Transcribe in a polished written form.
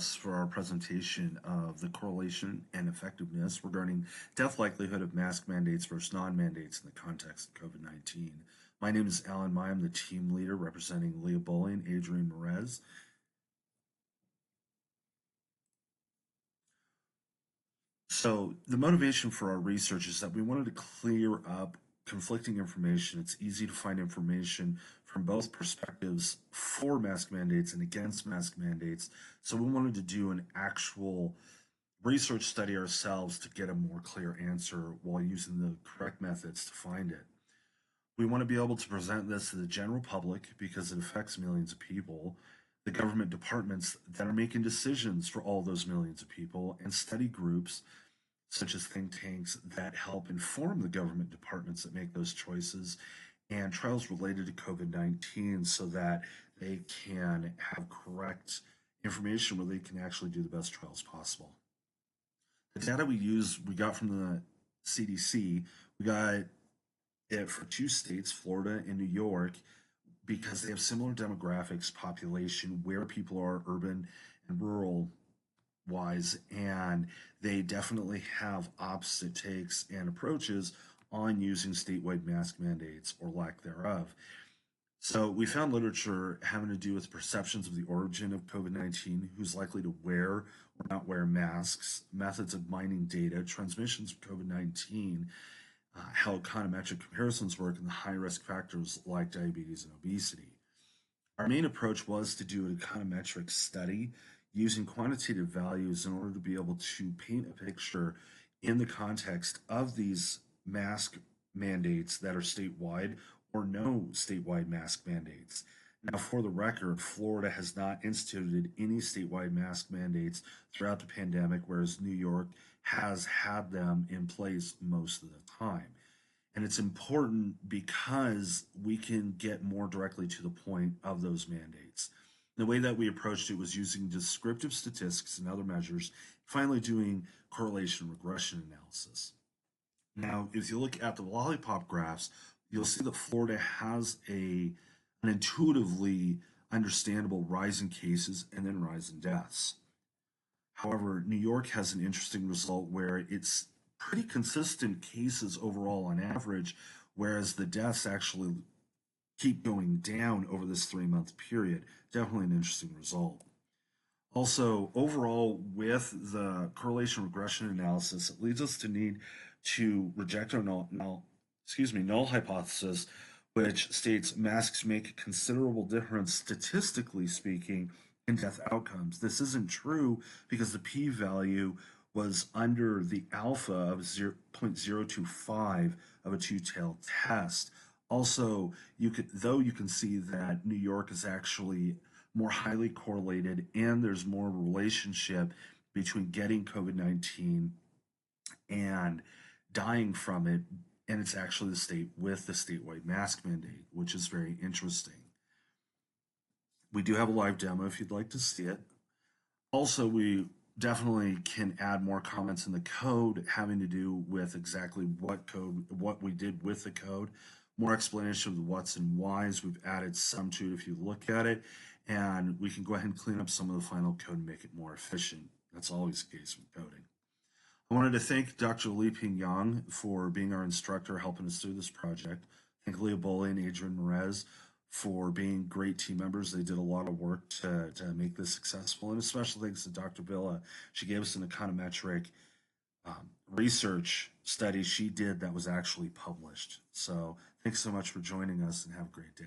us for our presentation of the correlation and effectiveness regarding death likelihood of mask mandates versus non-mandates in the context of COVID-19. My name is Alan May. I'm the team leader representing Leah Boley and Adrian Merez. So the motivation for our research is that we wanted to clear up conflicting information. It's easy to find information from both perspectives for mask mandates and against mask mandates. So we wanted to do an actual research study ourselves to get a more clear answer while using the correct methods to find it. We want to be able to present this to the general public because it affects millions of people, the government departments that are making decisions for all those millions of people, and study groups such as think tanks that help inform the government departments that make those choices, and trials related to COVID-19 so that they can have correct information where they can actually do the best trials possible. The data we got from the CDC. We got it for two states, Florida and New York, because they have similar demographics, population, where people are urban and rural wise, and they definitely have opposite takes and approaches on using statewide mask mandates or lack thereof. So we found literature having to do with perceptions of the origin of COVID-19, who's likely to wear or not wear masks, methods of mining data, transmissions of COVID-19, how econometric comparisons work, and the high risk factors like diabetes and obesity. Our main approach was to do an econometric study using quantitative values in order to be able to paint a picture in the context of these mask mandates that are statewide or no statewide mask mandates. Now, for the record, Florida has not instituted any statewide mask mandates throughout the pandemic, whereas New York has had them in place most of the time. And it's important because we can get more directly to the point of those mandates. The way that we approached it was using descriptive statistics and other measures, finally doing correlation regression analysis. Now, if you look at the Lollipop graphs, you'll see that Florida has an intuitively understandable rise in cases and then rise in deaths. However, New York has an interesting result where it's pretty consistent cases overall on average, whereas the deaths actually keep going down over this 3-month period. Definitely an interesting result. Also, overall, with the correlation regression analysis, it leads us to need to reject our null hypothesis, which states masks make a considerable difference, statistically speaking, in death outcomes. This isn't true because the p-value was under the alpha of 0.025 of a two-tailed test. Also, you can see that New York is actually more highly correlated, and there's more relationship between getting COVID-19 and dying from it, and it's actually the state with the statewide mask mandate, which is very interesting. We do have a live demo if you'd like to see it. Also, we definitely can add more comments in the code having to do with exactly what we did with the code. More explanation of the what's and whys. We've added some to it if you look at it, and we can go ahead and clean up some of the final code and make it more efficient. That's always the case with coding. I wanted to thank Dr. Liping Yang for being our instructor, helping us through this project. Thank Leah Boley and Adrian Merez for being great team members. They did a lot of work to make this successful, and a special thanks to Dr. Villa. She gave us an econometric research study she did that was actually published. So thanks so much for joining us, and have a great day.